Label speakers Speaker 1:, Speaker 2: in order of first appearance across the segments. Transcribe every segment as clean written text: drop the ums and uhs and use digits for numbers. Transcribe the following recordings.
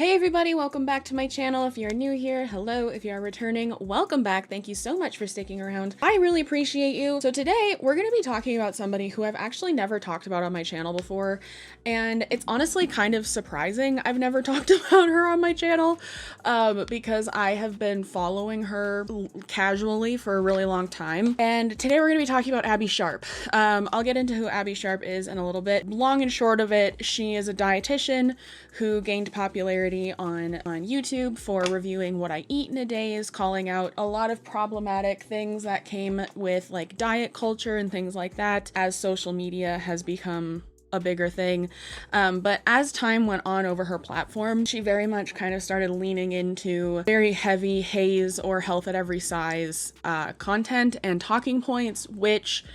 Speaker 1: Hey everybody, welcome back to my channel. If you're new here, hello. If you are returning, welcome back. Thank you so much for sticking around. I really appreciate you. So today we're going to be talking about somebody who I've actually never talked about on my channel before. And it's honestly kind of surprising I've never talked about her on my channel because I have been following her casually for a really long time. And today we're going to be talking about Abbey Sharp. I'll get into who Abbey Sharp is in a little bit. Long and short of it, she is a dietitian who gained popularity on YouTube for reviewing what I eat in a day, is calling out a lot of problematic things that came with like diet culture and things like that as social media has become a bigger thing. But as time went on over her platform, she very much kind of started leaning into very heavy haze or health at every size content and talking points, which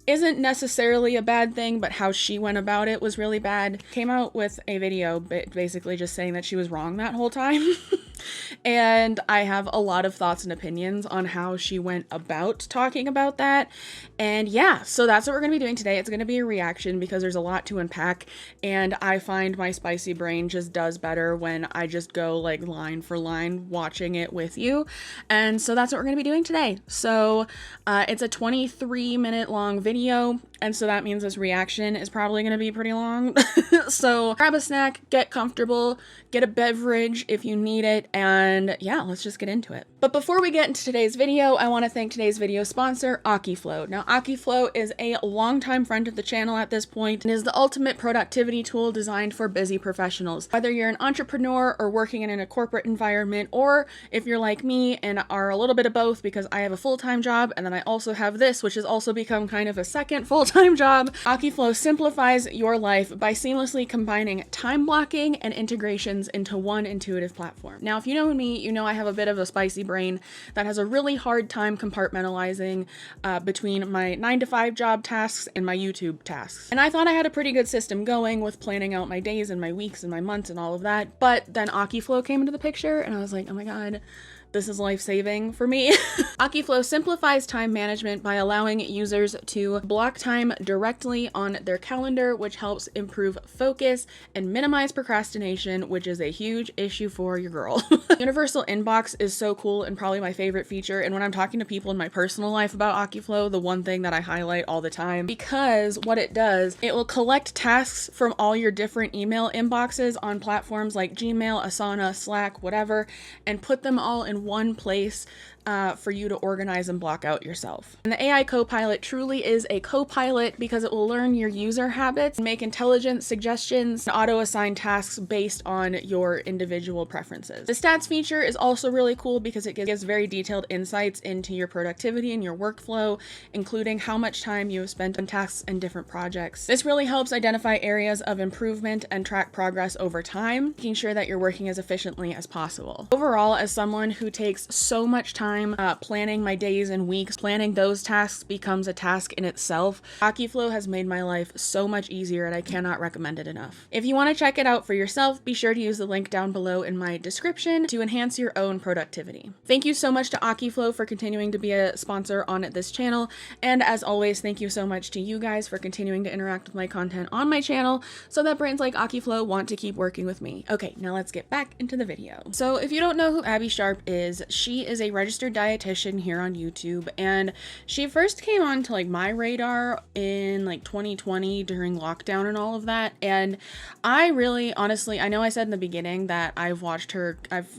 Speaker 1: isn't necessarily a bad thing, but how she went about it was really bad. Came out with a video basically just saying that she was wrong that whole time. And I have a lot of thoughts and opinions on how she went about talking about that. And yeah, so that's what we're going to be doing today. It's going to be a reaction because there's a lot to unpack, and I find my spicy brain just does better when I just go like line for line watching it with you. And so that's what we're going to be doing today. So it's a 23-minute long video, and so that means this reaction is probably going to be pretty long. So grab a snack, get comfortable, get a beverage if you need it, and yeah, let's just get into it. But before we get into today's video, I want to thank today's video sponsor, Akiflow. Now, Akiflow is a longtime friend of the channel at this point and is the ultimate productivity tool designed for busy professionals. Whether you're an entrepreneur or working in a corporate environment, or if you're like me and are a little bit of both because I have a full-time job and then I also have this, which has also become kind of a second full-time job, Akiflow simplifies your life by seamlessly combining time blocking and integrations into one intuitive platform. Now, if you know me, you know I have a bit of a spicy brain that has a really hard time compartmentalizing between my 9-to-5 job tasks and my YouTube tasks. And I thought I had a pretty good system going with planning out my days and my weeks and my months and all of that. But then Akiflow came into the picture and I was like, oh my God, this is life-saving for me. Akiflow simplifies time management by allowing users to block time directly on their calendar, which helps improve focus and minimize procrastination, which is a huge issue for your girl. Universal Inbox is so cool and probably my favorite feature. And when I'm talking to people in my personal life about Akiflow, the one thing that I highlight all the time, because what it does, it will collect tasks from all your different email inboxes on platforms like Gmail, Asana, Slack, whatever, and put them all in one place for you to organize and block out yourself. And the AI Copilot truly is a copilot because it will learn your user habits and make intelligent suggestions and auto-assign tasks based on your individual preferences. The stats feature is also really cool because it gives very detailed insights into your productivity and your workflow, including how much time you have spent on tasks and different projects. This really helps identify areas of improvement and track progress over time, making sure that you're working as efficiently as possible. Overall, as someone who takes so much time planning my days and weeks, planning those tasks becomes a task in itself, Akiflow has made my life so much easier and I cannot recommend it enough. If you want to check it out for yourself, be sure to use the link down below in my description to enhance your own productivity. Thank you so much to Akiflow for continuing to be a sponsor on this channel, and as always, thank you so much to you guys for continuing to interact with my content on my channel so that brands like Akiflow want to keep working with me. Okay, now let's get back into the video. So if you don't know who Abbey Sharp is, she is a registered dietitian here on YouTube, and she first came onto like my radar in like 2020 during lockdown and all of that. And I really, honestly, I know I said in the beginning that I've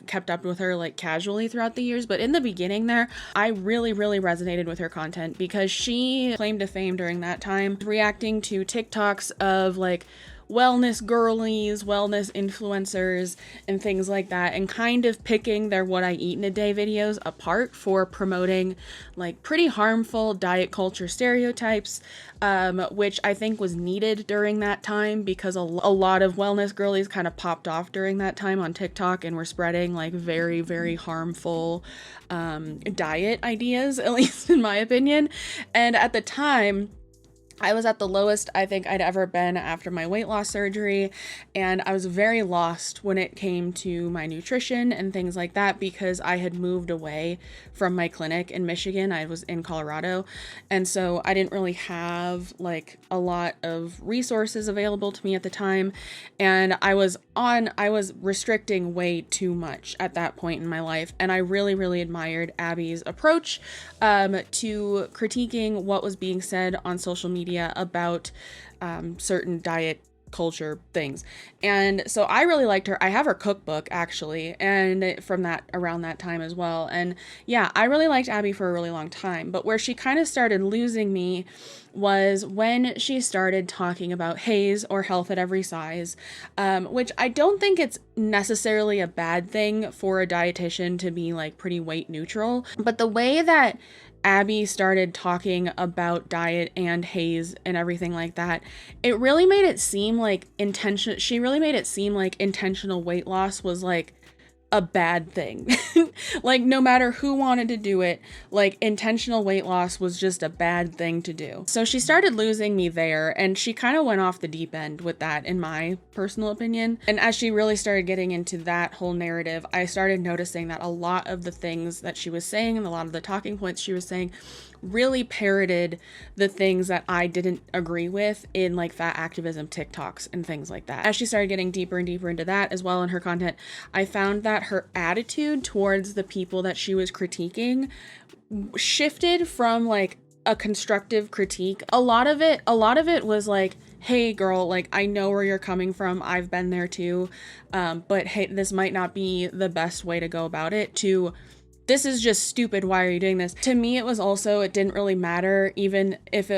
Speaker 1: kept up with her like casually throughout the years, but in the beginning there, I really resonated with her content because she claimed to fame during that time, reacting to TikToks of like wellness girlies, wellness influencers, and things like that, and kind of picking their what I eat in a day videos apart for promoting like pretty harmful diet culture stereotypes, which I think was needed during that time because a lot of wellness girlies kind of popped off during that time on TikTok and were spreading like very harmful diet ideas, at least in my opinion. And at the time, I was at the lowest I think I'd ever been after my weight loss surgery, and I was very lost when it came to my nutrition and things like that because I had moved away from my clinic in Michigan. I was in Colorado, and so I didn't really have like a lot of resources available to me at the time, and I was restricting way too much at that point in my life, and I really admired Abby's approach to critiquing what was being said on social media about certain diet culture things. And so I really liked her. I have her cookbook actually, and from that around that time as well. And yeah, I really liked Abbey for a really long time, but where she kind of started losing me was when she started talking about HAES or health at every size, which I don't think it's necessarily a bad thing for a dietitian to be like pretty weight neutral, but the way that Abbey started talking about diet and HAES and everything like that, it really made it seem like she really made it seem like intentional weight loss was like a bad thing. Like no matter who wanted to do it, like intentional weight loss was just a bad thing to do. So she started losing me there, and she kind of went off the deep end with that, in my personal opinion. And as she really started getting into that whole narrative, I started noticing that a lot of the things that she was saying and a lot of the talking points she was saying really parroted the things that I didn't agree with in like fat activism TikToks and things like that. As she started getting deeper and deeper into that as well in her content, I found that her attitude towards the people that she was critiquing shifted from like a constructive critique. A lot of it was like, hey girl, like I know where you're coming from. I've been there too. But hey, this might not be the best way to go about it, to this is just stupid. Why are you doing this? To me, it was also, it didn't really matter even if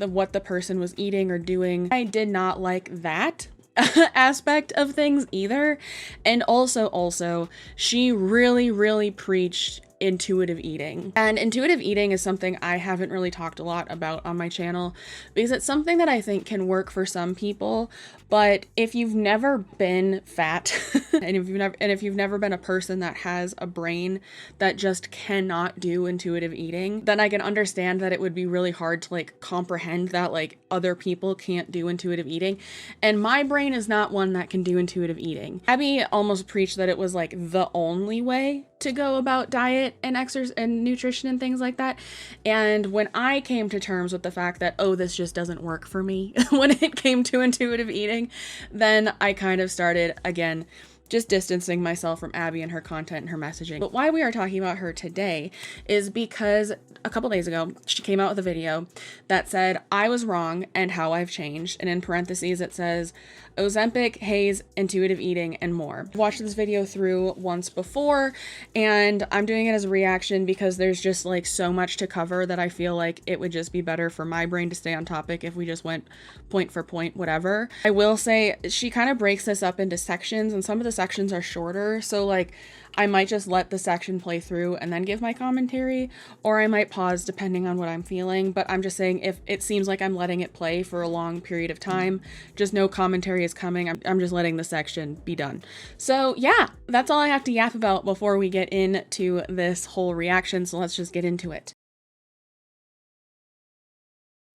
Speaker 1: what the person was eating or doing. I did not like that aspect of things either. And also she really preached intuitive eating. And intuitive eating is something I haven't really talked a lot about on my channel because it's something that I think can work for some people, but if you've never been fat and if you've never been a person that has a brain that just cannot do intuitive eating, then I can understand that it would be really hard to like comprehend that like other people can't do intuitive eating. And my brain is not one that can do intuitive eating. Abbey almost preached that it was like the only way to go about diet and exercise and nutrition and things like that. And when I came to terms with the fact that, oh, this just doesn't work for me when it came to intuitive eating, then I kind of started again just distancing myself from Abbey and her content and her messaging. But why we are talking about her today is because a couple days ago, she came out with a video that said, I was wrong and how I've changed. And in parentheses, it says, Ozempic, HAES, intuitive eating, and more. I watched this video through once before, and I'm doing it as a reaction because there's just like so much to cover that I feel like it would just be better for my brain to stay on topic if we just went point for point, whatever. I will say she kind of breaks this up into sections, and some of the sections are shorter. So like I might just let the section play through and then give my commentary, or I might pause depending on what I'm feeling. But I'm just saying, if it seems like I'm letting it play for a long period of time, just no commentary is coming. I'm just letting the section be done. So yeah, that's all I have to yap about before we get into this whole reaction. So let's just get into it.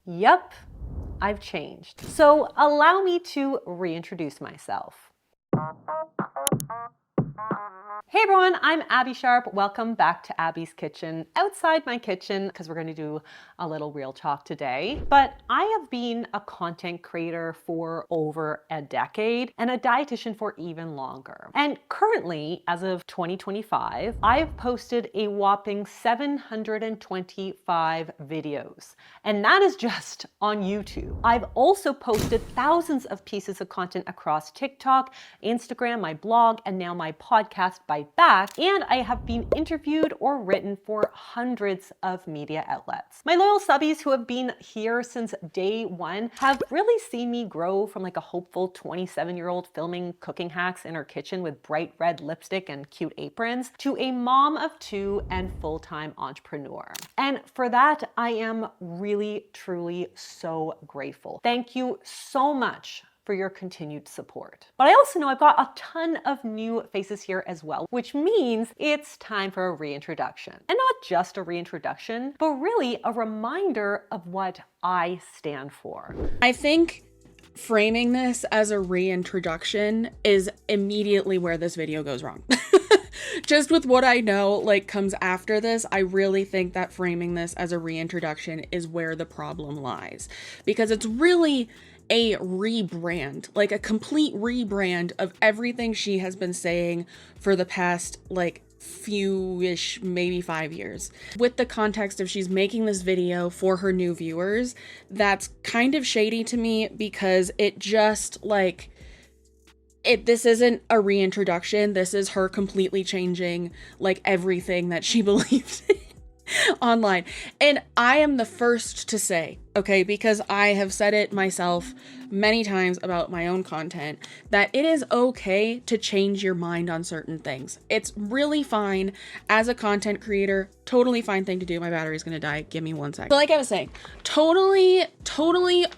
Speaker 2: Yep, I've changed. So allow me to reintroduce myself. Hey everyone, I'm Abbey Sharp. Welcome back to Abbey's Kitchen, outside my kitchen, because we're going to do a little real talk today. But I have been a content creator for over a decade and a dietitian for even longer. And currently, as of 2025, I've posted a whopping 725 videos. And that is just on YouTube. I've also posted thousands of pieces of content across TikTok, Instagram, my blog, and now my podcast, Bite Back, and I have been interviewed or written for hundreds of media outlets. My loyal subbies who have been here since day one have really seen me grow from like a hopeful 27-year-old filming cooking hacks in her kitchen with bright red lipstick and cute aprons to a mom of two and full-time entrepreneur. And for that, I am really, truly so grateful. Thank you so much for your continued support. But I also know I've got a ton of new faces here as well, which means it's time for a reintroduction. And not just a reintroduction, but really a reminder of what I stand for.
Speaker 1: I think framing this as a reintroduction is immediately where this video goes wrong. Just with what I know, like, comes after this, I really think that framing this as a reintroduction is where the problem lies. Because it's really a rebrand, like a complete rebrand of everything she has been saying for the past, like, few-ish, maybe 5 years. With the context of she's making this video for her new viewers, that's kind of shady to me because it just, like, this isn't a reintroduction. This is her completely changing, like, everything that she believes in online. And I am the first to say, okay, because I have said it myself many times about my own content, that it is okay to change your mind on certain things. It's really fine as a content creator, totally fine thing to do. My battery's gonna die. Give me 1 second. But like I was saying, totally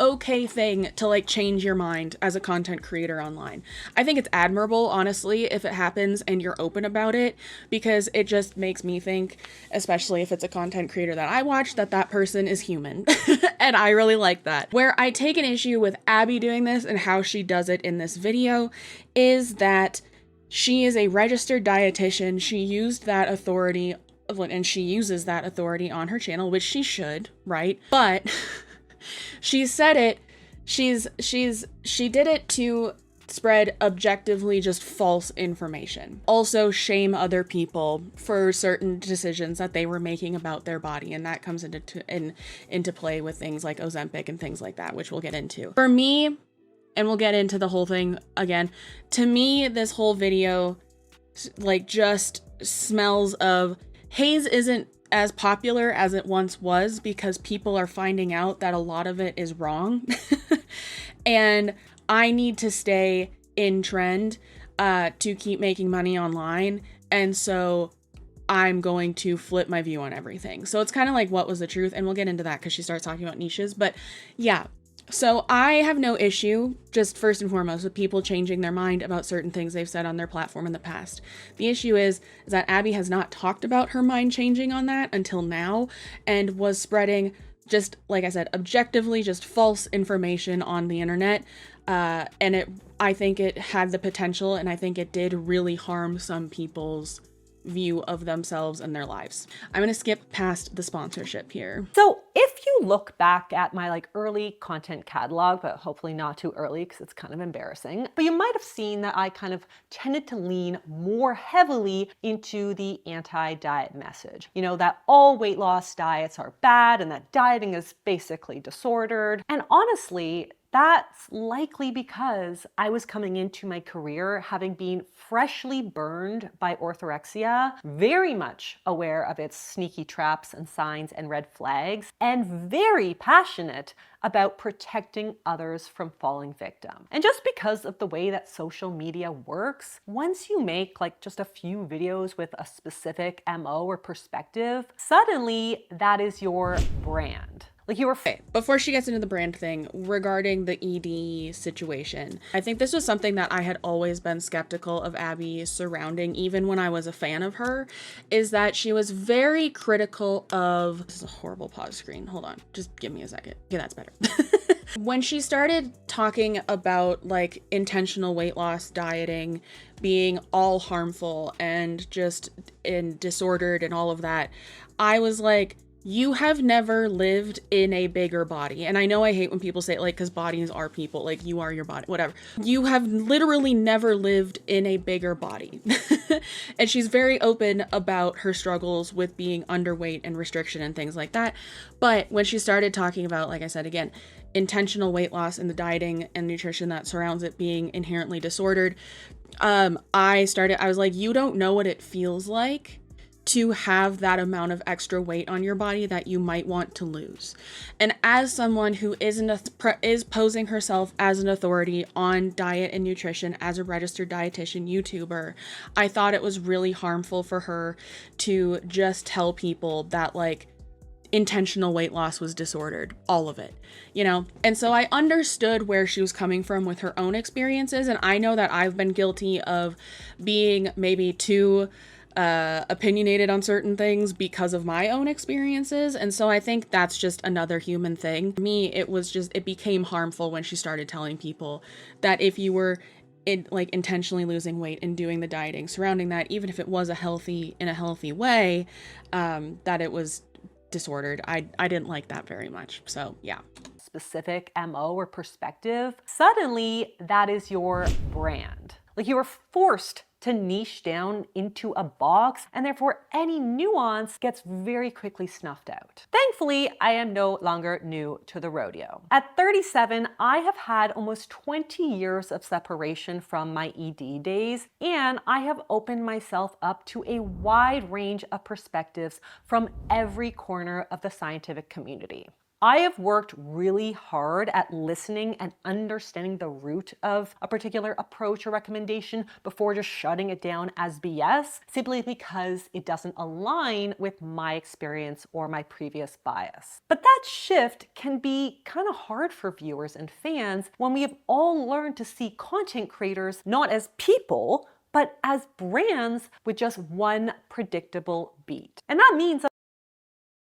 Speaker 1: okay thing to, like, change your mind as a content creator online. I think it's admirable, honestly, if it happens and you're open about it, because it just makes me think, especially if it's a content creator that I watch, that that person is human. And I really like that. Where I take an issue with Abbey doing this and how she does it in this video is that she is a registered dietitian. She used that authority, and she uses that authority on her channel, which she should, right? But she said it, she did it to spread objectively just false information. Also shame other people for certain decisions that they were making about their body, and that comes into play with things like Ozempic and things like that, which we'll get into. For me, and we'll get into the whole thing again, to me, this whole video, like, just smells of Haze isn't as popular as it once was because people are finding out that a lot of it is wrong. And I need to stay in trend to keep making money online. And so I'm going to flip my view on everything. So it's kind of like, what was the truth? And we'll get into that because she starts talking about niches. But yeah, so I have no issue, just first and foremost, with people changing their mind about certain things they've said on their platform in the past. The issue is that Abbey has not talked about her mind changing on that until now, and was spreading, just like I said, objectively just false information on the internet. And I think it had the potential, and I think it did really harm some people's view of themselves and their lives. I'm gonna skip past the sponsorship here.
Speaker 2: So if you look back at my, like, early content catalog, but hopefully not too early because it's kind of embarrassing, but you might have seen that I kind of tended to lean more heavily into the anti-diet message. You know, that all weight loss diets are bad and that dieting is basically disordered. And honestly, that's likely because I was coming into my career having been freshly burned by orthorexia, very much aware of its sneaky traps and signs and red flags, and very passionate about protecting others from falling victim. And just because of the way that social media works, once you make, like, just a few videos with a specific MO or perspective, suddenly that is your brand. Like, you were
Speaker 1: before she gets into the brand thing regarding the ED situation, I think this was something that I had always been skeptical of Abbey surrounding, even when I was a fan of her, is that she was very critical of, this is a horrible pause screen. Hold on, just give me a second. Okay, that's better. When she started talking about, like, intentional weight loss dieting being all harmful and just disordered and all of that, I was like, you have never lived in a bigger body. And I know I hate when people say, like, because bodies are people, like, you are your body, whatever. You have literally never lived in a bigger body. And she's very open about her struggles with being underweight and restriction and things like that. But when she started talking about, like I said, again, intentional weight loss and the dieting and nutrition that surrounds it being inherently disordered, I was like, you don't know what it feels like to have that amount of extra weight on your body that you might want to lose. And as someone who is posing herself as an authority on diet and nutrition as a registered dietitian YouTuber, I thought it was really harmful for her to just tell people that, like, intentional weight loss was disordered, all of it, you know? And so I understood where she was coming from with her own experiences. And I know that I've been guilty of being maybe too opinionated on certain things because of my own experiences. And so I think that's just another human thing. For me, it became harmful when she started telling people that if you were intentionally losing weight and doing the dieting surrounding that, even if it was in a healthy way, that it was disordered. I didn't like that very much. So yeah.
Speaker 2: Specific MO or perspective, suddenly that is your brand. Like you were forced to niche down into a box, and therefore any nuance gets very quickly snuffed out. Thankfully, I am no longer new to the rodeo. At 37, I have had almost 20 years of separation from my ED days, and I have opened myself up to a wide range of perspectives from every corner of the scientific community. I have worked really hard at listening and understanding the root of a particular approach or recommendation before just shutting it down as BS, simply because it doesn't align with my experience or my previous bias. But that shift can be kind of hard for viewers and fans when we have all learned to see content creators not as people, but as brands with just one predictable beat. And that means that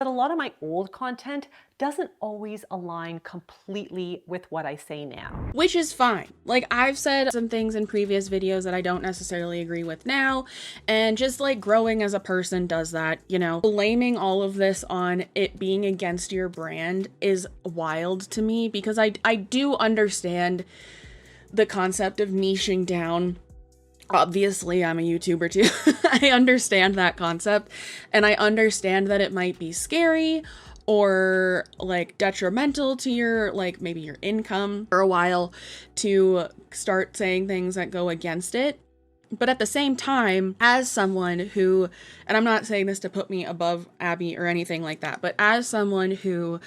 Speaker 2: a lot of my old content doesn't always align completely with what I say now.
Speaker 1: Which is fine. Like, I've said some things in previous videos that I don't necessarily agree with now, and just like growing as a person does that, you know. Blaming all of this on it being against your brand is wild to me, because I do understand the concept of niching down. Obviously, I'm a YouTuber too. I understand that concept, and I understand that it might be scary or like detrimental to your, like, maybe your income for a while to start saying things that go against it. But at the same time, as someone who, and I'm not saying this to put me above Abbey or anything like that, but as someone who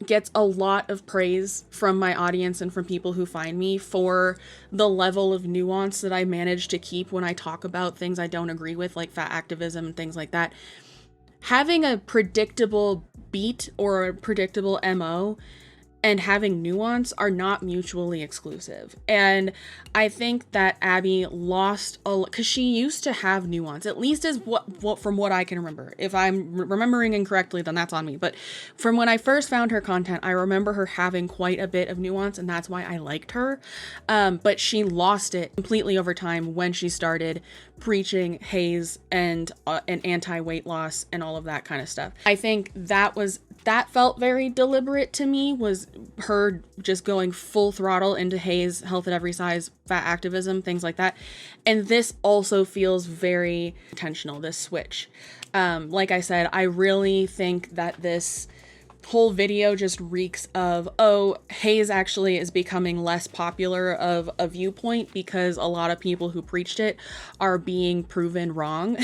Speaker 1: gets a lot of praise from my audience and from people who find me for the level of nuance that I manage to keep when I talk about things I don't agree with, like fat activism and things like that. Having a predictable beat or a predictable MO and having nuance are not mutually exclusive. And I think that Abbey lost because she used to have nuance, at least as what from what I can remember. If I'm remembering incorrectly, then that's on me. But from when I first found her content, I remember her having quite a bit of nuance, and that's why I liked her. But she lost it completely over time when she started preaching haze and anti-weight loss and all of that kind of stuff. I think that felt very deliberate to me, was her just going full throttle into haze, health at every size, fat activism, things like that. And this also feels very intentional, this switch. Like I said, I really think that this whole video just reeks of, oh, haze actually is becoming less popular of a viewpoint because a lot of people who preached it are being proven wrong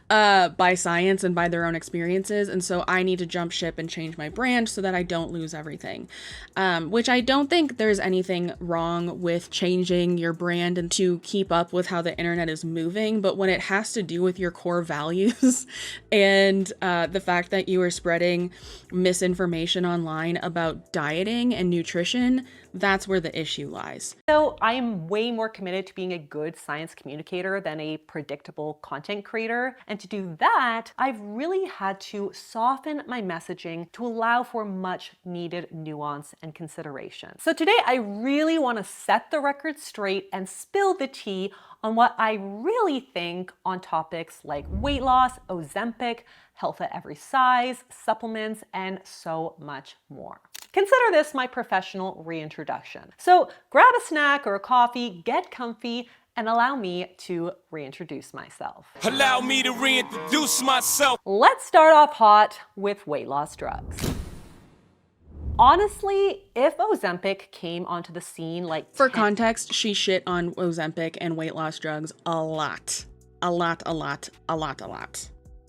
Speaker 1: by science and by their own experiences. And so I need to jump ship and change my brand so that I don't lose everything. Which I don't think there's anything wrong with changing your brand and to keep up with how the internet is moving. But when it has to do with your core values and the fact that you are spreading misinformation online about dieting and nutrition, that's where the issue lies.
Speaker 2: So I'm way more committed to being a good science communicator than a predictable content creator. And to do that, I've really had to soften my messaging to allow for much needed nuance and consideration. So today I really want to set the record straight and spill the tea on what I really think on topics like weight loss, Ozempic, health at every size, supplements, and so much more. Consider this my professional reintroduction. So grab a snack or a coffee, get comfy, and allow me to reintroduce myself.
Speaker 3: Allow me to reintroduce myself.
Speaker 2: Let's start off hot with weight loss drugs. Honestly, if Ozempic came onto the scene like...
Speaker 1: For context, she shit on Ozempic and weight loss drugs a lot.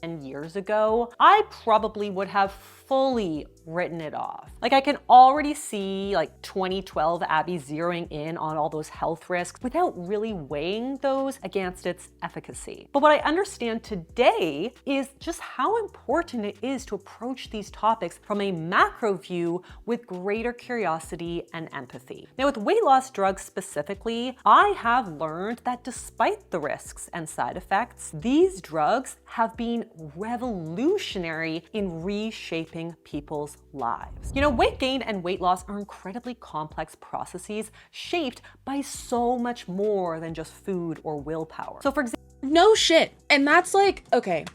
Speaker 1: 10 years ago, I probably would have
Speaker 2: fully written it off. Like, I can already see like 2012 Abbey zeroing in on all those health risks without really weighing those against its efficacy. But what I understand today is just how important it is to approach these topics from a macro view with greater curiosity and empathy. Now, with weight loss drugs specifically, I have learned that despite the risks and side effects, these drugs have been revolutionary in reshaping people's lives. You know, weight gain and weight loss are incredibly complex processes shaped by so much more than just food or willpower. So for example,
Speaker 1: no shit. And that's like, okay,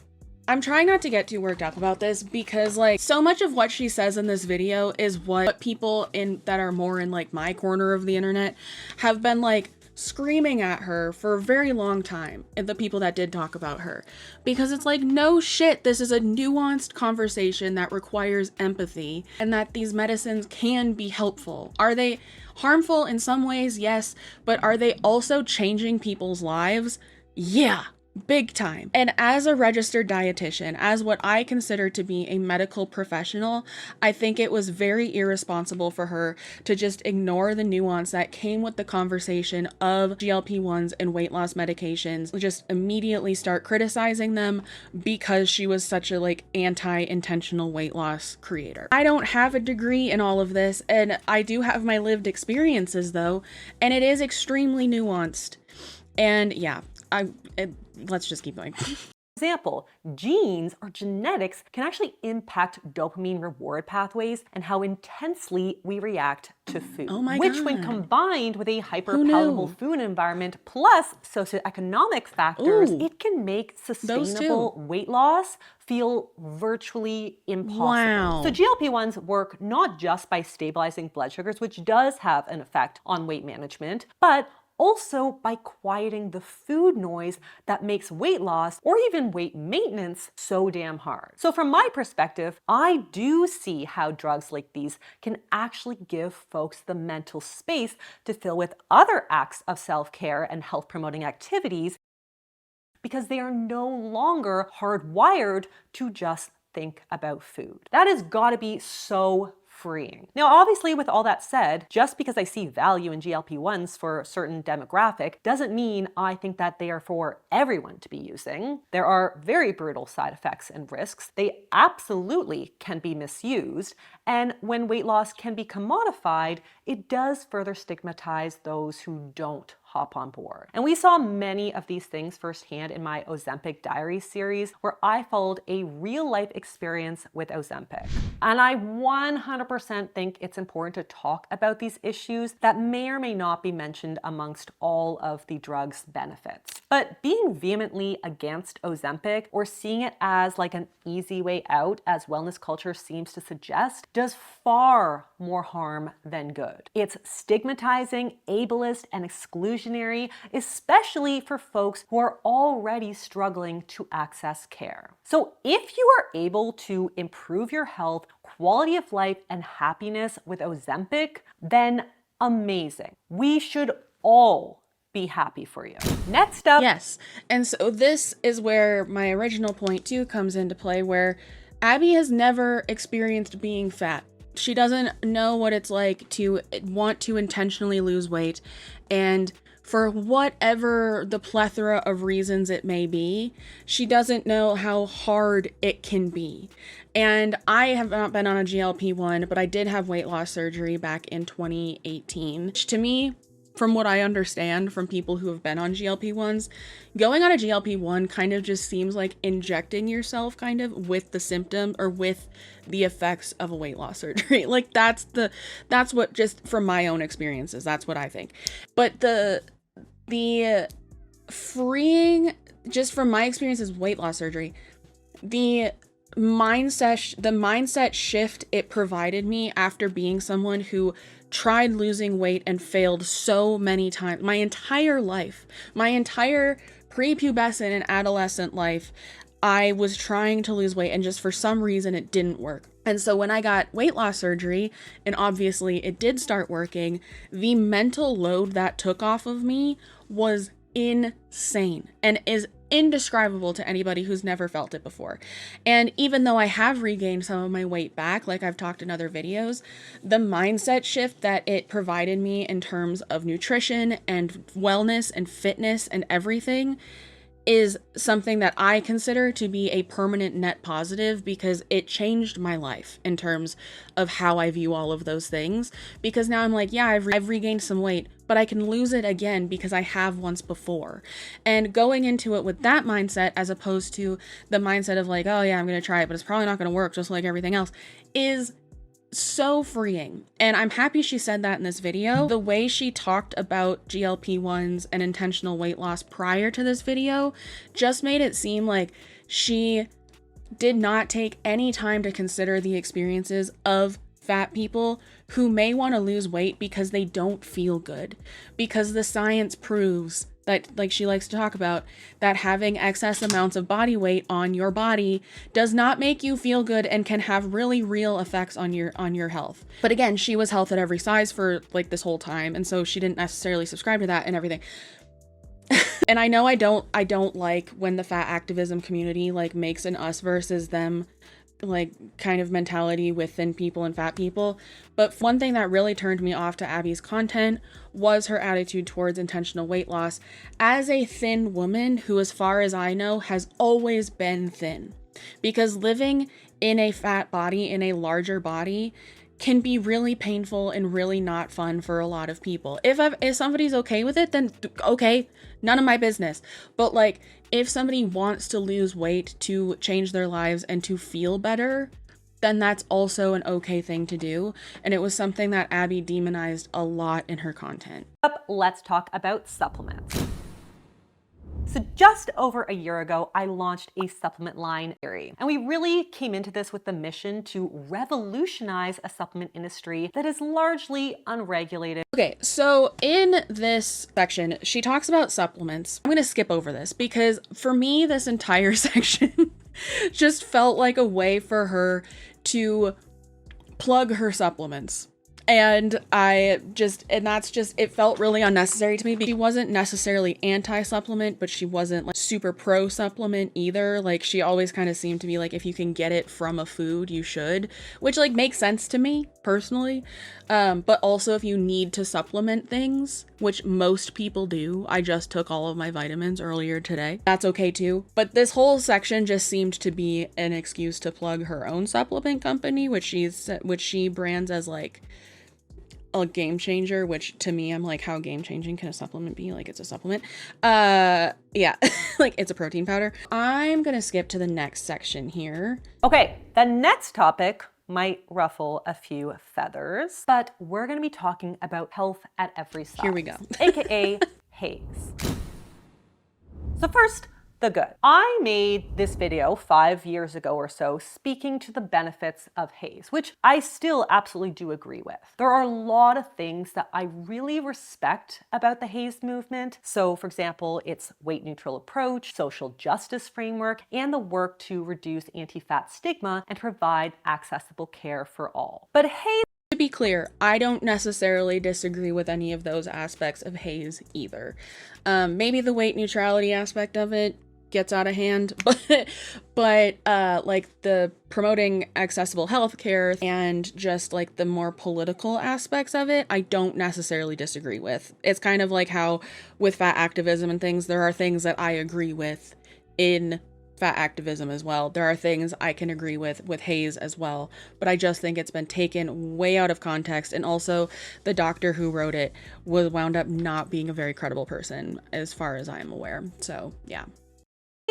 Speaker 1: I'm trying not to get too worked up about this because like so much of what she says in this video is what people that are more in like my corner of the internet have been like screaming at her for a very long time, and the people that did talk about her, because it's like, no shit, this is a nuanced conversation that requires empathy, and that these medicines can be helpful. Are they harmful in some ways? Yes, but are they also changing people's lives? Yeah. Big time. And as a registered dietitian, as what I consider to be a medical professional, I think it was very irresponsible for her to just ignore the nuance that came with the conversation of GLP-1s and weight loss medications, just immediately start criticizing them because she was such a like anti-intentional weight loss creator. I don't have a degree in all of this, and I do have my lived experiences though, and it is extremely nuanced. And yeah, let's just keep going.
Speaker 2: Example, genes or genetics can actually impact dopamine reward pathways and how intensely we react to food.
Speaker 1: Oh my
Speaker 2: which
Speaker 1: God.
Speaker 2: When combined with a hyper-palatable food environment plus socioeconomic factors, it can make sustainable weight loss feel virtually impossible.
Speaker 1: Wow.
Speaker 2: So GLP-1s work not just by stabilizing blood sugars, which does have an effect on weight management, but also by quieting the food noise that makes weight loss or even weight maintenance so damn hard. So from my perspective, I do see how drugs like these can actually give folks the mental space to fill with other acts of self-care and health-promoting activities because they are no longer hardwired to just think about food. That has got to be so freeing. Now, obviously, with all that said, just because I see value in GLP-1s for a certain demographic doesn't mean I think that they are for everyone to be using. There are very brutal side effects and risks. They absolutely can be misused. And when weight loss can be commodified, it does further stigmatize those who don't hop on board. And we saw many of these things firsthand in my Ozempic Diaries series, where I followed a real life experience with Ozempic. And I 100% think it's important to talk about these issues that may or may not be mentioned amongst all of the drug's benefits. But being vehemently against Ozempic or seeing it as like an easy way out, as wellness culture seems to suggest, does far more harm than good. It's stigmatizing, ableist, and exclusionary, especially for folks who are already struggling to access care. So if you are able to improve your health, quality of life, and happiness with Ozempic, then amazing. We should all be happy for you. Next up.
Speaker 1: Yes. And so this is where my original point too comes into play, where Abbey has never experienced being fat. She doesn't know what it's like to want to intentionally lose weight. And for whatever the plethora of reasons it may be, she doesn't know how hard it can be. And I have not been on a GLP-1, but I did have weight loss surgery back in 2018. Which to me, from what I understand from people who have been on GLP-1s, going on a GLP-1 kind of just seems like injecting yourself kind of with the symptom or with the effects of a weight loss surgery. Like that's what, just from my own experiences, that's what I think. But the freeing, just from my experiences with weight loss surgery, the mindset shift it provided me after being someone who tried losing weight and failed so many times. My entire life, my entire prepubescent and adolescent life, I was trying to lose weight, and just for some reason it didn't work. And so when I got weight loss surgery, and obviously it did start working, the mental load that took off of me was insane and is indescribable to anybody who's never felt it before. And even though I have regained some of my weight back, like I've talked in other videos, the mindset shift that it provided me in terms of nutrition and wellness and fitness and everything is something that I consider to be a permanent net positive, because it changed my life in terms of how I view all of those things. Because now I'm like, yeah, I've regained some weight, but I can lose it again because I have once before. And going into it with that mindset, as opposed to the mindset of like, oh yeah, I'm going to try it, but it's probably not going to work just like everything else, is so freeing. And I'm happy she said that in this video. The way she talked about GLP-1s and intentional weight loss prior to this video just made it seem like she did not take any time to consider the experiences of fat people who may want to lose weight because they don't feel good. Because the science proves that, like she likes to talk about, that having excess amounts of body weight on your body does not make you feel good and can have really real effects on your health. But again, she was health at every size for like this whole time, and so she didn't necessarily subscribe to that and everything. And I know I don't like when the fat activism community like makes an us versus them like kind of mentality with thin people and fat people. But one thing that really turned me off to Abby's content was her attitude towards intentional weight loss as a thin woman who, as far as I know, has always been thin. Because living in a fat body, in a larger body, can be really painful and really not fun for a lot of people. If somebody's okay with it, then okay, none of my business. But like, if somebody wants to lose weight to change their lives and to feel better, then that's also an okay thing to do. And it was something that Abby demonized a lot in her content.
Speaker 2: Up, let's talk about supplements. So just over a year ago, I launched a supplement line, Abbey, and we really came into this with the mission to revolutionize a supplement industry that is largely unregulated.
Speaker 1: Okay, so in this section, she talks about supplements. I'm going to skip over this because for me, this entire section just felt like a way for her to plug her supplements. And it felt really unnecessary to me. She wasn't necessarily anti-supplement, but she wasn't like super pro-supplement either. Like, she always kind of seemed to be like, if you can get it from a food, you should, which like makes sense to me personally. But also if you need to supplement things, which most people do, I just took all of my vitamins earlier today, that's okay too. But this whole section just seemed to be an excuse to plug her own supplement company, which she brands as like a game changer, which to me, I'm like, how game changing can a supplement be? Like, it's a supplement. Yeah, like it's a protein powder. I'm gonna skip to the next section here.
Speaker 2: Okay, the next topic might ruffle a few feathers, but we're gonna be talking about health at every size.
Speaker 1: Here we go.
Speaker 2: AKA haze. So first, the good. I made this video 5 years ago or so speaking to the benefits of haze, which I still absolutely do agree with. There are a lot of things that I really respect about the haze movement. So for example, its weight neutral approach, social justice framework, and the work to reduce anti-fat stigma and provide accessible care for all. But haze,
Speaker 1: to be clear, I don't necessarily disagree with any of those aspects of haze either. Maybe the weight neutrality aspect of it gets out of hand, but like the promoting accessible healthcare and just like the more political aspects of it, I don't necessarily disagree with. It's kind of like how with fat activism and things, there are things that I agree with in fat activism as well. There are things I can agree with haze as well, but I just think it's been taken way out of context. And also the doctor who wrote it wound up not being a very credible person as far as I am aware. So yeah.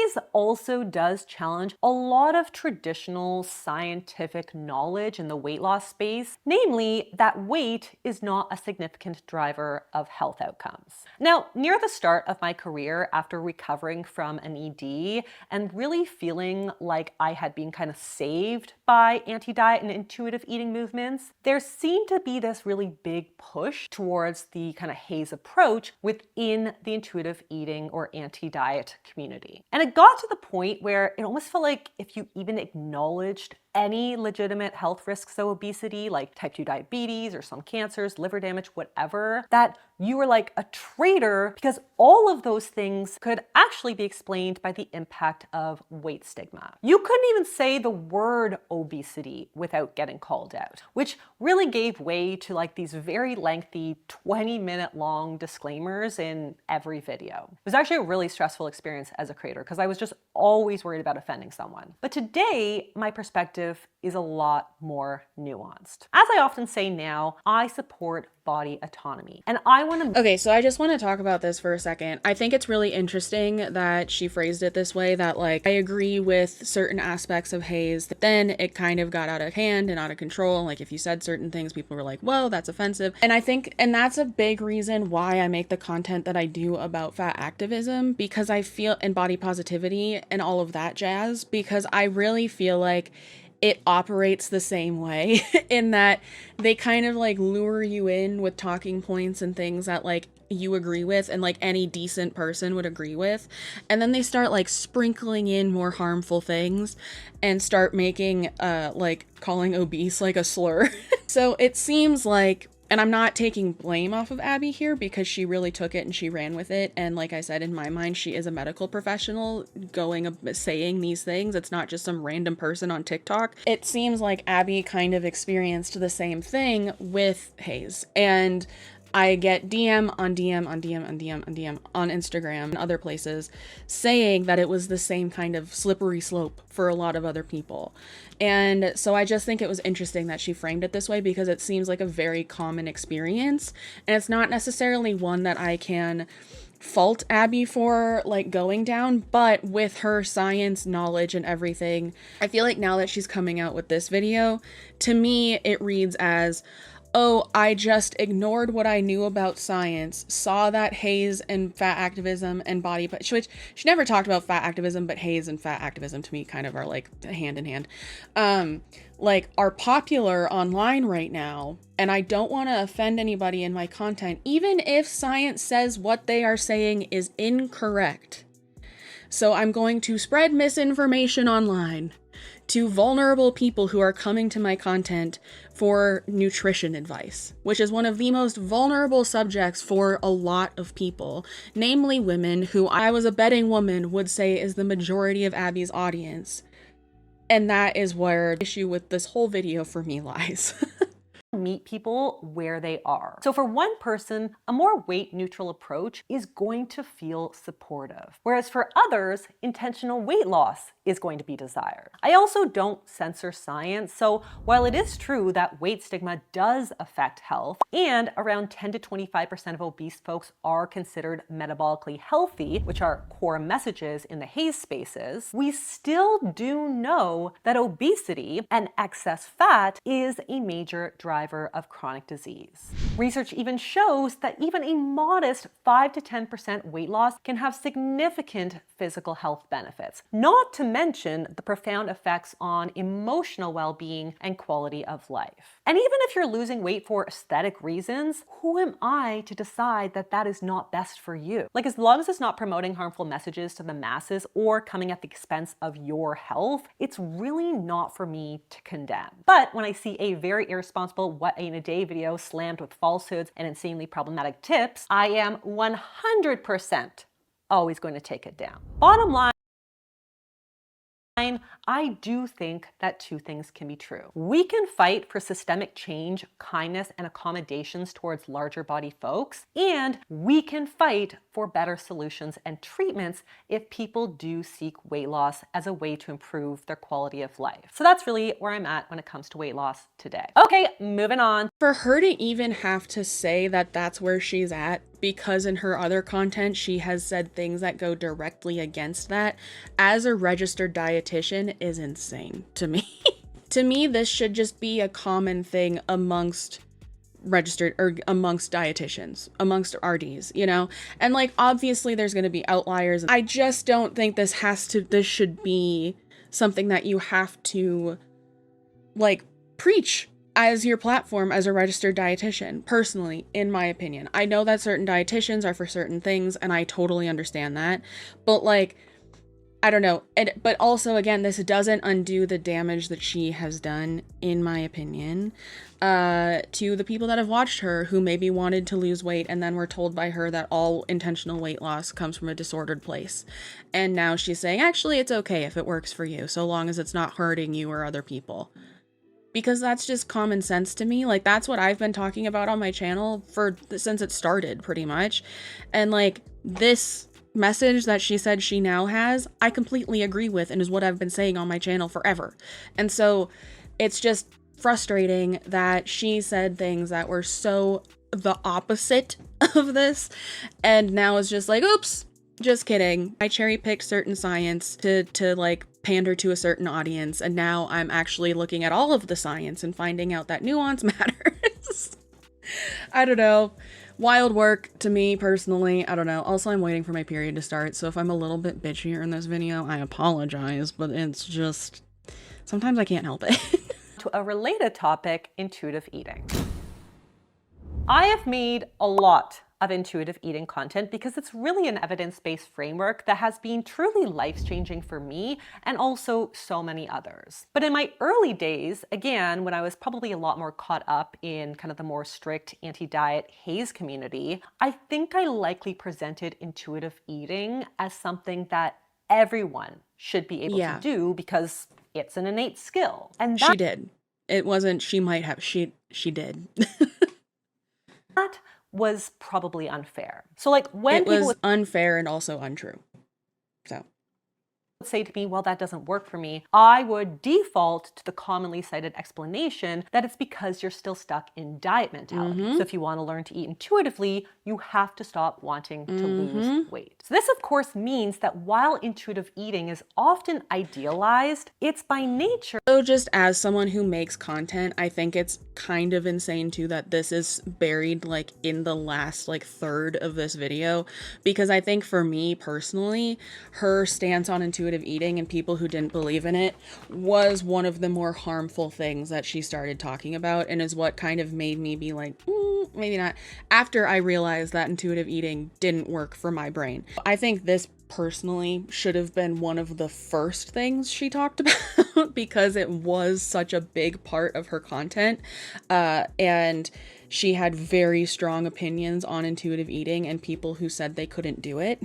Speaker 2: haze also does challenge a lot of traditional scientific knowledge in the weight loss space, namely that weight is not a significant driver of health outcomes. Now, near the start of my career after recovering from an ED and really feeling like I had been kind of saved by anti-diet and intuitive eating movements, there seemed to be this really big push towards the kind of haze approach within the intuitive eating or anti-diet community. And it got to the point where it almost felt like if you even acknowledged any legitimate health risks of obesity, like type 2 diabetes or some cancers, liver damage, whatever, that you were like a traitor, because all of those things could actually be explained by the impact of weight stigma. You couldn't even say the word obesity without getting called out, which really gave way to like these very lengthy 20-minute long disclaimers in every video. It was actually a really stressful experience as a creator because I was just always worried about offending someone. But today, my perspective is a lot more nuanced. As I often say now, I support body autonomy. And I want to...
Speaker 1: Okay, so I just want to talk about this for a second. I think it's really interesting that she phrased it this way, that like, I agree with certain aspects of Hayes, but then it kind of got out of hand and out of control. Like if you said certain things, people were like, whoa, that's offensive. And I think, and that's a big reason why I make the content that I do about fat activism, because I feel, and body positivity and all of that jazz, because I really feel like it operates the same way in that they kind of like lure you in with talking points and things that like you agree with and like any decent person would agree with. And then they start like sprinkling in more harmful things and start making like calling obese like a slur. So it seems like, and I'm not taking blame off of Abbey here because she really took it and she ran with it. And like I said, in my mind, she is a medical professional saying these things. It's not just some random person on TikTok. It seems like Abbey kind of experienced the same thing with Hayes. And I get DM on DM on DM on DM on DM on Instagram and other places saying that it was the same kind of slippery slope for a lot of other people. And so I just think it was interesting that she framed it this way because it seems like a very common experience. And it's not necessarily one that I can fault Abbey for like going down, but with her science knowledge and everything, I feel like now that she's coming out with this video, to me, it reads as, oh, I just ignored what I knew about science, saw that Hayes and fat activism and body, which she never talked about fat activism, but Hayes and fat activism to me kind of are like hand in hand, like are popular online right now. And I don't want to offend anybody in my content, even if science says what they are saying is incorrect. So I'm going to spread misinformation online to vulnerable people who are coming to my content for nutrition advice, which is one of the most vulnerable subjects for a lot of people, namely women, who I was a betting woman would say is the majority of Abbey's audience. And that is where the issue with this whole video for me lies.
Speaker 2: Meet people where they are. So for one person, a more weight neutral approach is going to feel supportive, whereas for others, intentional weight loss is going to be desired. I also don't censor science, so while it is true that weight stigma does affect health, and around 10 to 25% of obese folks are considered metabolically healthy, which are core messages in the Hayes spaces, we still do know that obesity and excess fat is a major driver of chronic disease. Research even shows that even a modest 5 to 10% weight loss can have significant physical health benefits, not to mention the profound effects on emotional well-being and quality of life. And even if you're losing weight for aesthetic reasons, who am I to decide that that is not best for you? Like, as long as it's not promoting harmful messages to the masses or coming at the expense of your health, it's really not for me to condemn. But when I see a very irresponsible what in a day video slammed with falsehoods and insanely problematic tips, I am 100% always going to take it down. Bottom line, I do think that two things can be true. We can fight for systemic change, kindness, and accommodations towards larger body folks, and we can fight for better solutions and treatments if people do seek weight loss as a way to improve their quality of life. So that's really where I'm at when it comes to weight loss today. Okay, moving on.
Speaker 1: For her to even have to say that that's where she's at, because in her other content, she has said things that go directly against that, as a registered dietitian, is insane to me. To me, this should just be a common thing amongst registered or amongst dietitians, amongst RDs, you know? And like, obviously there's going to be outliers. I just don't think this should be something that you have to like preach as your platform as a registered dietitian, personally, in my opinion. I know that certain dietitians are for certain things, and I totally understand that, but like, I don't know. But also, again, this doesn't undo the damage that she has done, in my opinion, to the people that have watched her who maybe wanted to lose weight and then were told by her that all intentional weight loss comes from a disordered place. And now she's saying, actually, it's okay if it works for you, so long as it's not hurting you or other people. Because that's just common sense to me. Like, that's what I've been talking about on my channel since it started, pretty much. And like, this message that she said she now has, I completely agree with, and is what I've been saying on my channel forever. And so it's just frustrating that she said things that were so the opposite of this, and now it's just like, oops, just kidding. I cherry picked certain science to like pander to a certain audience, and now I'm actually looking at all of the science and finding out that nuance matters. I don't know. Wild work to me personally. I don't know. Also, I'm waiting for my period to start, so if I'm a little bit bitchier in this video, I apologize, but it's just, sometimes I can't help it.
Speaker 2: To a related topic, intuitive eating. I have made a lot of intuitive eating content because it's really an evidence-based framework that has been truly life-changing for me and also so many others. But in my early days, again, when I was probably a lot more caught up in kind of the more strict anti-diet haze community, I think I likely presented intuitive eating as something that everyone should be able to do because it's an innate skill. And
Speaker 1: she did. It wasn't she might have, she did.
Speaker 2: That was probably unfair. So like when
Speaker 1: it
Speaker 2: people
Speaker 1: was unfair and also untrue. So
Speaker 2: would say to me, well, that doesn't work for me, I would default to the commonly cited explanation that it's because you're still stuck in diet mentality. So if you want to learn to eat intuitively, you have to stop wanting to lose weight. So this, of course, means that while intuitive eating is often idealized, it's by nature.
Speaker 1: So just as someone who makes content, I think it's kind of insane too that this is buried like in the last like third of this video, because I think for me personally, her stance on intuitive eating and people who didn't believe in it was one of the more harmful things that she started talking about, and is what kind of made me be like, maybe not, after I realized that intuitive eating didn't work for my brain. I think this personally should have been one of the first things she talked about because it was such a big part of her content, and she had very strong opinions on intuitive eating and people who said they couldn't do it.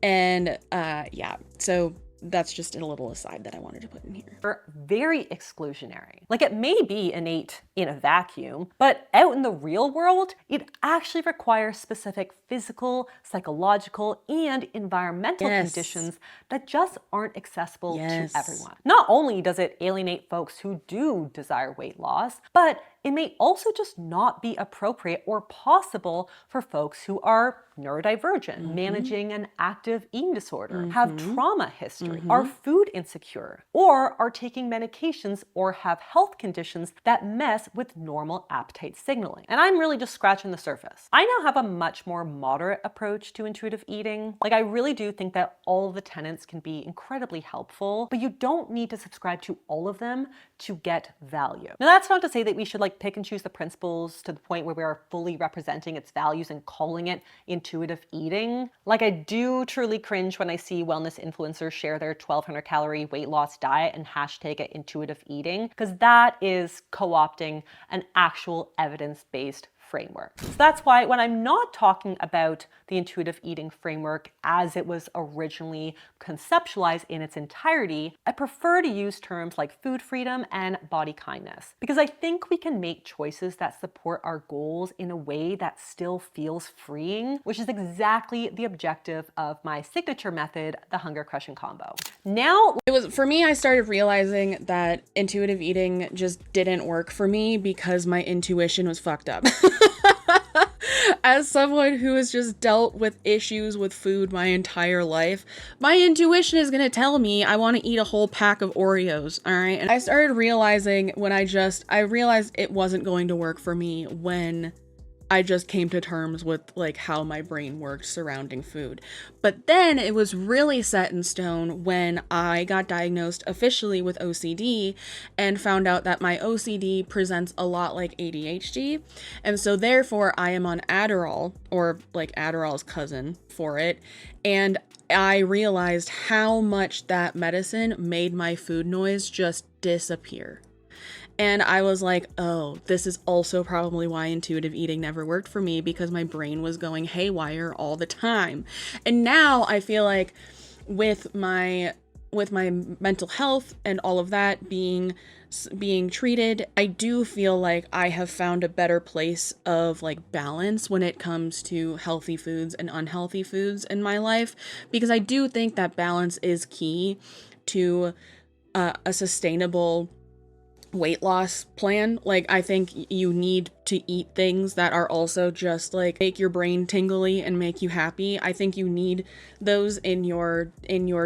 Speaker 1: And yeah, so that's just a little aside that I wanted to put in here.
Speaker 2: Very exclusionary. Like, it may be innate in a vacuum, but out in the real world, it actually requires specific physical, psychological, and environmental conditions that just aren't accessible to everyone. Not only does it alienate folks who do desire weight loss, but it may also just not be appropriate or possible for folks who are neurodivergent, managing an active eating disorder, have trauma history, are food insecure, or are taking medications or have health conditions that mess with normal appetite signaling. And I'm really just scratching the surface. I now have a much more moderate approach to intuitive eating. Like, I really do think that all of the tenets can be incredibly helpful, but you don't need to subscribe to all of them to get value. Now, that's not to say that we should like pick and choose the principles to the point where we are fully representing its values and calling it intuitive eating. Like, I do truly cringe when I see wellness influencers share their 1,200 calorie weight loss diet and hashtag it intuitive eating, because that is co-opting an actual evidence-based framework. So that's why when I'm not talking about the intuitive eating framework as it was originally conceptualized in its entirety, I prefer to use terms like food freedom and body kindness, because I think we can make choices that support our goals in a way that still feels freeing, which is exactly the objective of my signature method, the hunger crushing combo. Now,
Speaker 1: it was, for me, I started realizing that intuitive eating just didn't work for me because my intuition was fucked up. As someone who has just dealt with issues with food my entire life, my intuition is gonna tell me I want to eat a whole pack of Oreos, all right? And I started realizing when I realized it wasn't going to work for me when I just came to terms with like how my brain worked surrounding food. But then it was really set in stone when I got diagnosed officially with OCD and found out that my OCD presents a lot like ADHD. And so therefore I am on Adderall, or like Adderall's cousin for it. And I realized how much that medicine made my food noise just disappear. And I was like, oh, this is also probably why intuitive eating never worked for me, because my brain was going haywire all the time. And now I feel like with my mental health and all of that being treated, I do feel like I have found a better place of like balance when it comes to healthy foods and unhealthy foods in my life, because I do think that balance is key to a sustainable weight loss plan. Like, I think you need to eat things that are also just like make your brain tingly and make you happy. I think you need those in your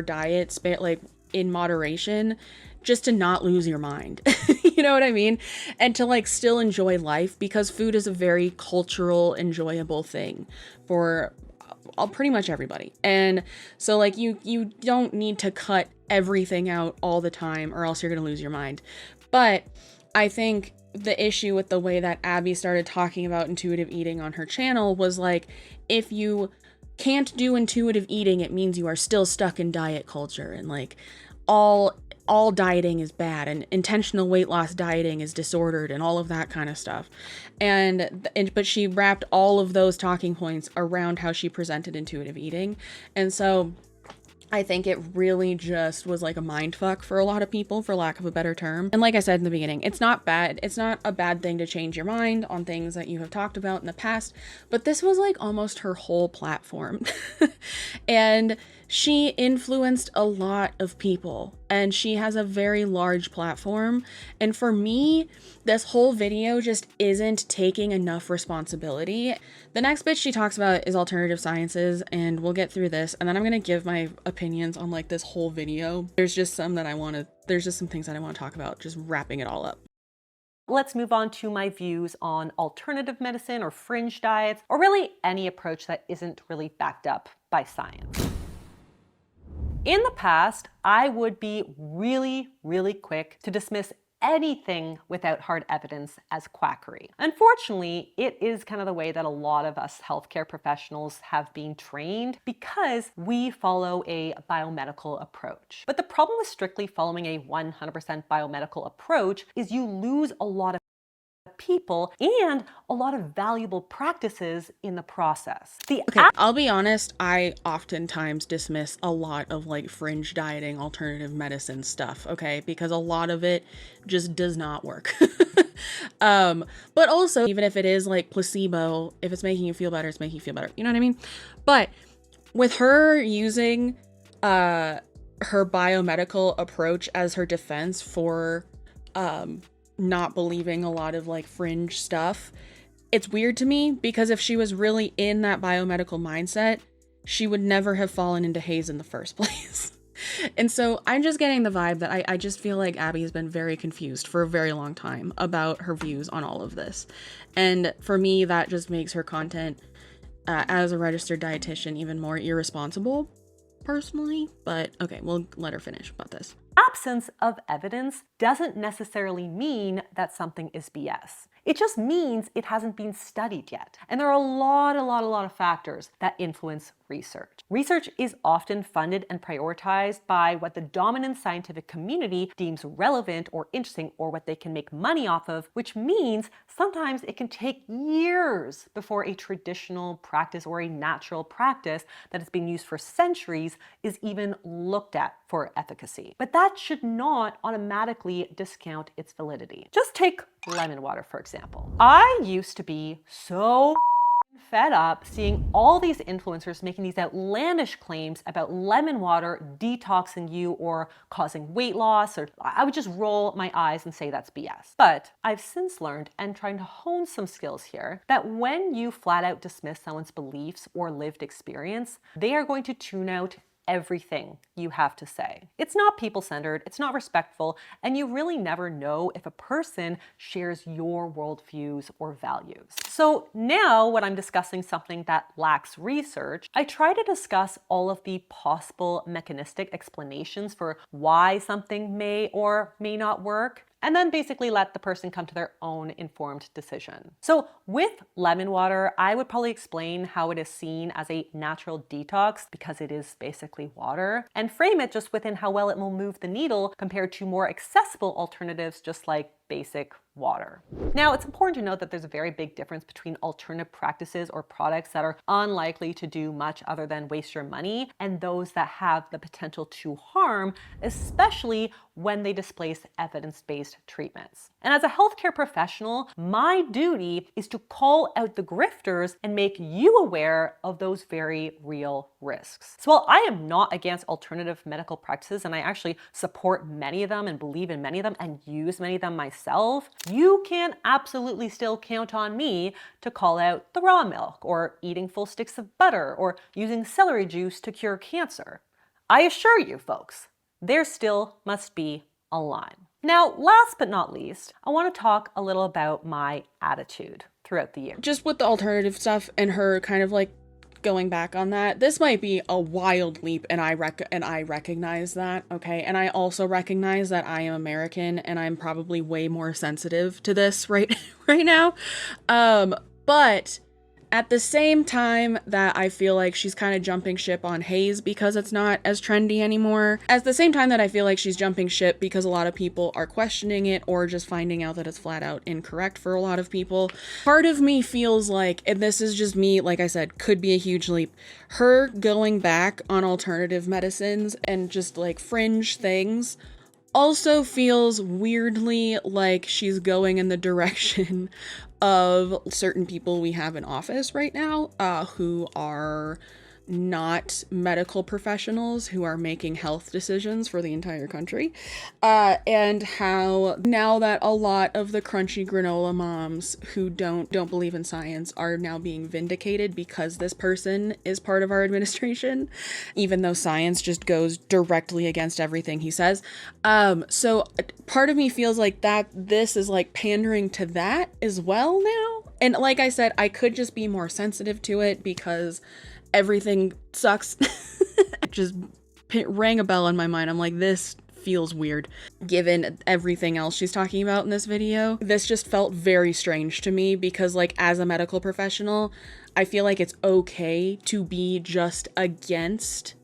Speaker 1: diet, like in moderation, just to not lose your mind. You know what I mean? And to like still enjoy life, because food is a very cultural, enjoyable thing for pretty much everybody. And so like you don't need to cut everything out all the time, or else you're gonna lose your mind. But I think the issue with the way that Abby started talking about intuitive eating on her channel was like, if you can't do intuitive eating, it means you are still stuck in diet culture, and like all dieting is bad, and intentional weight loss dieting is disordered, and all of that kind of stuff. But she wrapped all of those talking points around how she presented intuitive eating. And so I think it really just was like a mind fuck for a lot of people, for lack of a better term. And like I said in the beginning, it's not bad. It's not a bad thing to change your mind on things that you have talked about in the past, but this was like almost her whole platform. And she influenced a lot of people, and she has a very large platform. And for me, this whole video just isn't taking enough responsibility. The next bit she talks about is alternative sciences, and we'll get through this, and then I'm gonna give my opinions on like this whole video. There's just some things that I want to talk about, just wrapping it all up.
Speaker 2: Let's move on to my views on alternative medicine or fringe diets, or really any approach that isn't really backed up by science. In the past, I would be really, really quick to dismiss anything without hard evidence as quackery. Unfortunately, it is kind of the way that a lot of us healthcare professionals have been trained, because we follow a biomedical approach. But the problem with strictly following a 100% biomedical approach is you lose a lot of people and a lot of valuable practices in the process.
Speaker 1: Okay, I'll be honest, I oftentimes dismiss a lot of like fringe dieting, alternative medicine stuff, okay? Because a lot of it just does not work. But also, even if it is like placebo, if it's making you feel better, it's making you feel better. You know what I mean? But with her using her biomedical approach as her defense for not believing a lot of like fringe stuff, it's weird to me, because if she was really in that biomedical mindset, she would never have fallen into haze in the first place. And so I'm just getting the vibe that I just feel like Abby has been very confused for a very long time about her views on all of this. And for me, that just makes her content as a registered dietitian even more irresponsible, personally. But okay, we'll let her finish about this.
Speaker 2: Absence of evidence doesn't necessarily mean that something is BS. It just means it hasn't been studied yet. And there are a lot of factors that influence research. Research is often funded and prioritized by what the dominant scientific community deems relevant or interesting, or what they can make money off of, which means sometimes it can take years before a traditional practice or a natural practice that has been used for centuries is even looked at for efficacy. But that should not automatically discount its validity. Just take lemon water, for example. I used to be so fed up seeing all these influencers making these outlandish claims about lemon water detoxing you or causing weight loss, or I would just roll my eyes and say that's BS. But I've since learned, and trying to hone some skills here, that when you flat out dismiss someone's beliefs or lived experience, they are going to tune out everything you have to say. It's not people-centered, it's not respectful, and you really never know if a person shares your worldviews or values. So now when I'm discussing something that lacks research, I try to discuss all of the possible mechanistic explanations for why something may or may not work, and then basically let the person come to their own informed decision. So with lemon water, I would probably explain how it is seen as a natural detox because it is basically water, and frame it just within how well it will move the needle compared to more accessible alternatives just like basic water. Now, it's important to note that there's a very big difference between alternative practices or products that are unlikely to do much other than waste your money and those that have the potential to harm, especially when they displace evidence-based treatments. And as a healthcare professional, my duty is to call out the grifters and make you aware of those very real risks. So while I am not against alternative medical practices, and I actually support many of them and believe in many of them and use many of them myself, you can absolutely still count on me to call out the raw milk or eating full sticks of butter or using celery juice to cure cancer. I assure you folks, there still must be a line. Now, last but not least, I want to talk a little about my attitude throughout the year.
Speaker 1: Just with the alternative stuff and her kind of like going back on that, this might be a wild leap, and I recognize that, okay? And I also recognize that I am American and I'm probably way more sensitive to this right now. But at the same time that I feel like she's kind of jumping ship on haze because it's not as trendy anymore, at the same time that I feel like she's jumping ship because a lot of people are questioning it or just finding out that it's flat out incorrect for a lot of people, part of me feels like, and this is just me, like I said, could be a huge leap, her going back on alternative medicines and just like fringe things also feels weirdly like she's going in the direction of certain people we have in office right now, who are not medical professionals, who are making health decisions for the entire country, and how now that a lot of the crunchy granola moms who don't believe in science are now being vindicated because this person is part of our administration, even though science just goes directly against everything he says. So part of me feels like that this is like pandering to that as well now. And like I said, I could just be more sensitive to it because everything sucks. It just rang a bell in my mind. I'm like, this feels weird given everything else she's talking about in this video. This just felt very strange to me because, like, as a medical professional, I feel like it's okay to be just against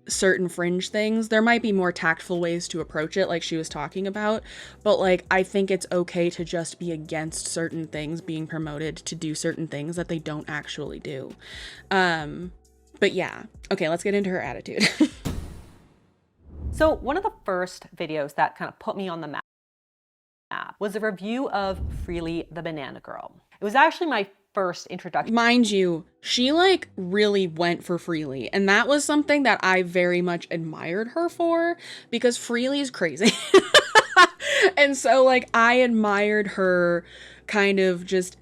Speaker 1: certain fringe things. There might be more tactful ways to approach it, like she was talking about, but like I think it's okay to just be against certain things being promoted to do certain things that they don't actually do. But yeah, okay, let's get into her attitude.
Speaker 2: So one of the first videos that kind of put me on the map was a review of Freely the Banana Girl. It was actually my first introduction.
Speaker 1: Mind you, she like really went for Freely, and that was something that I very much admired her for because Freely is crazy. And so like I admired her kind of just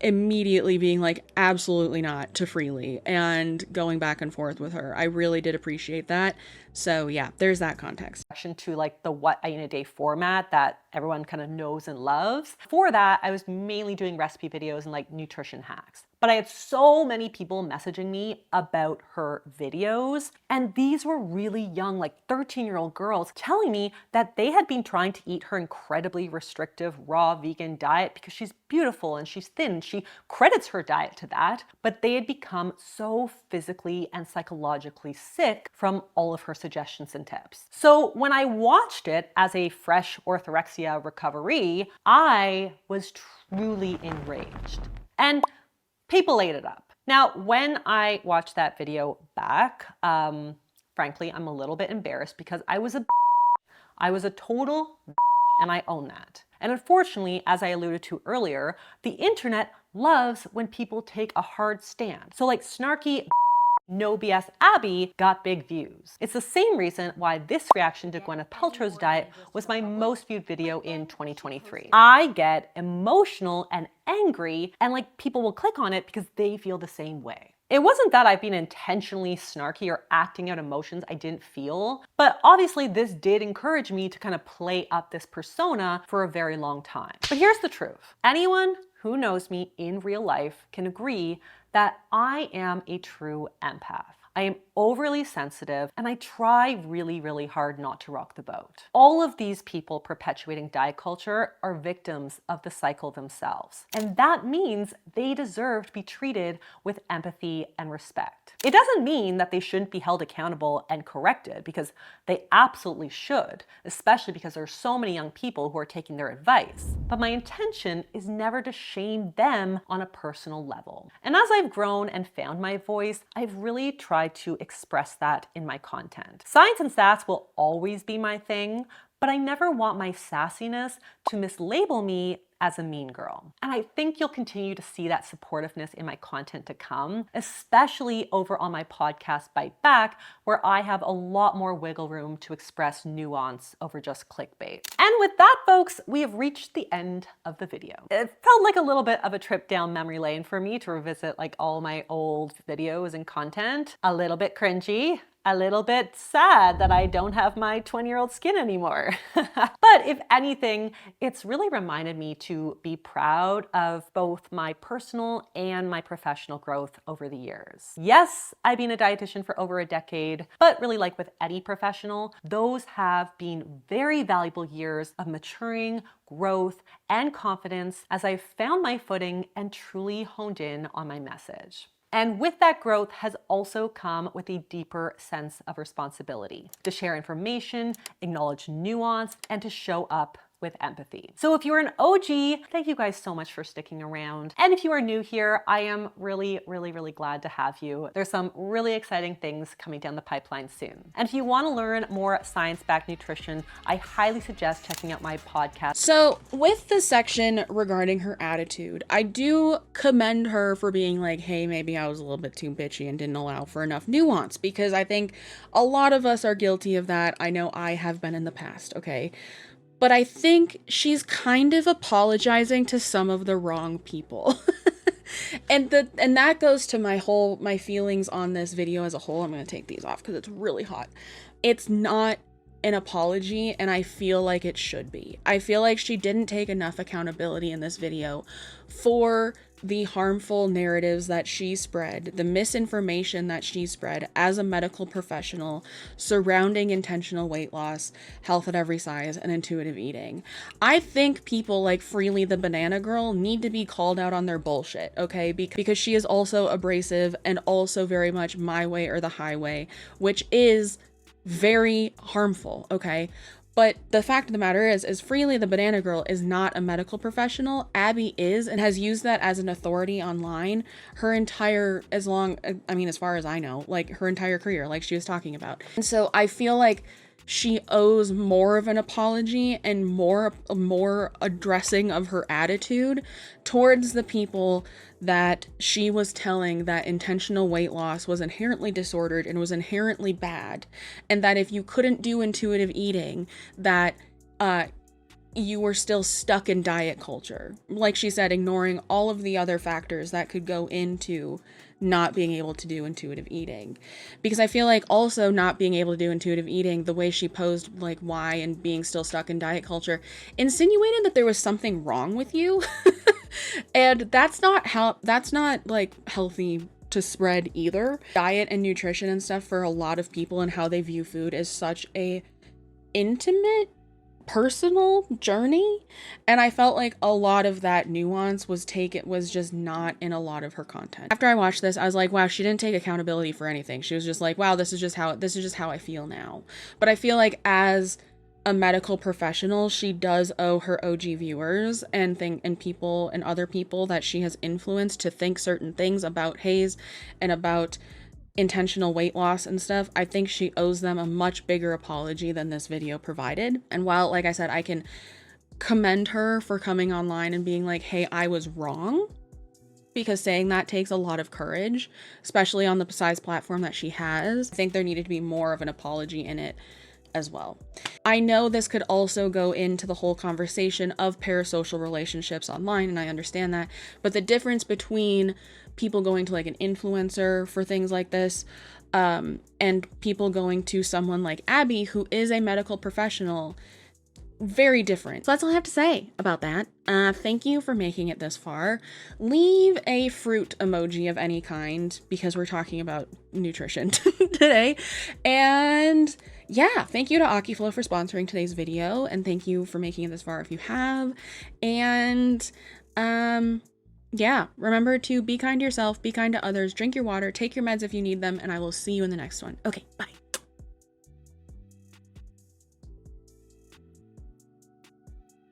Speaker 1: immediately being like, absolutely not to Freely, and going back and forth with her. I really did appreciate that. So yeah, there's that context.
Speaker 2: To like the What I Eat in a Day format that everyone kind of knows and loves. For that, I was mainly doing recipe videos and like nutrition hacks. But I had so many people messaging me about her videos, and these were really young, like 13-year-old girls telling me that they had been trying to eat her incredibly restrictive raw vegan diet because she's beautiful and she's thin. She credits her diet to that, but they had become so physically and psychologically sick from all of her suggestions and tips. So when I watched it as a fresh orthorexia recovery, I was truly enraged. And people ate it up. Now, when I watched that video back, frankly, I'm a little bit embarrassed because I was a total and I own that. And unfortunately, as I alluded to earlier, the internet loves when people take a hard stand. So like snarky No BS Abbey got big views. It's the same reason why this reaction to Gwyneth Paltrow's diet was my most viewed video in 2023. I get emotional and angry, and like people will click on it because they feel the same way. It wasn't that I've been intentionally snarky or acting out emotions I didn't feel, but obviously this did encourage me to kind of play up this persona for a very long time. But here's the truth. Anyone who knows me in real life can agree that I am a true empath. I am overly sensitive and I try really, really hard not to rock the boat. All of these people perpetuating diet culture are victims of the cycle themselves. And that means they deserve to be treated with empathy and respect. It doesn't mean that they shouldn't be held accountable and corrected, because they absolutely should, especially because there are so many young people who are taking their advice. But my intention is never to shame them on a personal level. And as I've grown and found my voice, I've really tried to express that in my content. Science and sass will always be my thing, but I never want my sassiness to mislabel me as a mean girl. And I think you'll continue to see that supportiveness in my content to come, especially over on my podcast Bite Back, where I have a lot more wiggle room to express nuance over just clickbait. And with that, folks, we have reached the end of the video. It felt like a little bit of a trip down memory lane for me to revisit like all my old videos and content. A little bit cringy, a little bit sad that I don't have my 20-year-old skin anymore. But if anything, it's really reminded me to be proud of both my personal and my professional growth over the years. Yes, I've been a dietitian for over a decade, but really, like with any professional, those have been very valuable years of maturing, growth, and confidence as I've found my footing and truly honed in on my message. And with that growth has also come with a deeper sense of responsibility to share information, acknowledge nuance, and to show up with empathy. So if you're an OG, thank you guys so much for sticking around. And if you are new here, I am really, really, really glad to have you. There's some really exciting things coming down the pipeline soon. And if you want to learn more science-backed nutrition, I highly suggest checking out my podcast.
Speaker 1: So with the section regarding her attitude, I do commend her for being like, hey, maybe I was a little bit too bitchy and didn't allow for enough nuance, because I think a lot of us are guilty of that. I know I have been in the past, okay? But I think she's kind of apologizing to some of the wrong people. and that goes to my feelings on this video as a whole. I'm going to take these off because it's really hot. It's not an apology, and I feel like it should be. I feel like she didn't take enough accountability in this video for the harmful narratives that she spread, the misinformation that she spread as a medical professional surrounding intentional weight loss, health at every size, and intuitive eating. I think people like Freely the Banana Girl need to be called out on their bullshit, okay? Because she is also abrasive and also very much my way or the highway, which is very harmful, okay? But the fact of the matter is Freely the Banana Girl is not a medical professional. Abbey is, and has used that as an authority online her entire, as far as I know, like her entire career, like she was talking about. And so I feel like she owes more of an apology and more addressing of her attitude towards the people that she was telling that intentional weight loss was inherently disordered and was inherently bad, and that if you couldn't do intuitive eating, that you were still stuck in diet culture. Like she said, ignoring all of the other factors that could go into not being able to do intuitive eating. Because I feel like also not being able to do intuitive eating, the way she posed like why and being still stuck in diet culture, insinuated that there was something wrong with you. And that's not like healthy to spread either. Diet and nutrition and stuff for a lot of people and how they view food is such a intimate, personal journey, and I felt like a lot of that nuance was just not in a lot of her content. After I watched this, I was like, wow, she didn't take accountability for anything. She was just like, wow, this is just how I feel now. But I feel like as a medical professional, she does owe her OG viewers and people and other people that she has influenced to think certain things about HAES and about intentional weight loss and stuff. I think she owes them a much bigger apology than this video provided. And while, like I said, I can commend her for coming online and being like, hey, I was wrong, because saying that takes a lot of courage, especially on the size platform that she has. I think there needed to be more of an apology in it as well. I know this could also go into the whole conversation of parasocial relationships online, and I understand that, but the difference between people going to like an influencer for things like this, and people going to someone like Abbey, who is a medical professional, very different. So that's all I have to say about that. Thank you for making it this far. Leave a fruit emoji of any kind because we're talking about nutrition today. And yeah, thank you to Akiflow for sponsoring today's video, and thank you for making it this far if you have. And yeah, remember to be kind to yourself, be kind to others, drink your water, take your meds if you need them, and I will see you in the next one. Okay, bye.